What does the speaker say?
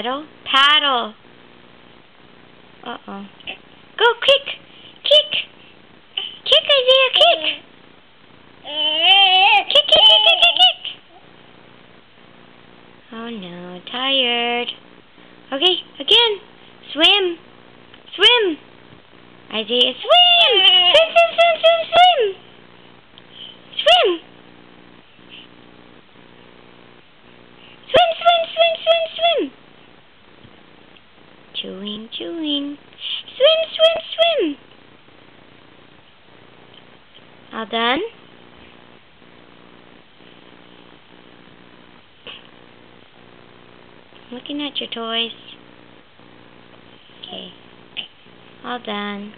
Paddle? Paddle! Uh-oh. Go, kick! Kick! Kick, Isaiah, kick! Kick, kick, kick, kick, kick, kick! Oh no, tired. Okay, again! Swim! Swim! Isaiah, swim! Swim, swim, swim, swim, swim! Swim! Swim, swim, swim, swim, swim! Chewing, chewing. Swim, swim, swim! All done? Looking at your toys. Okay. All done.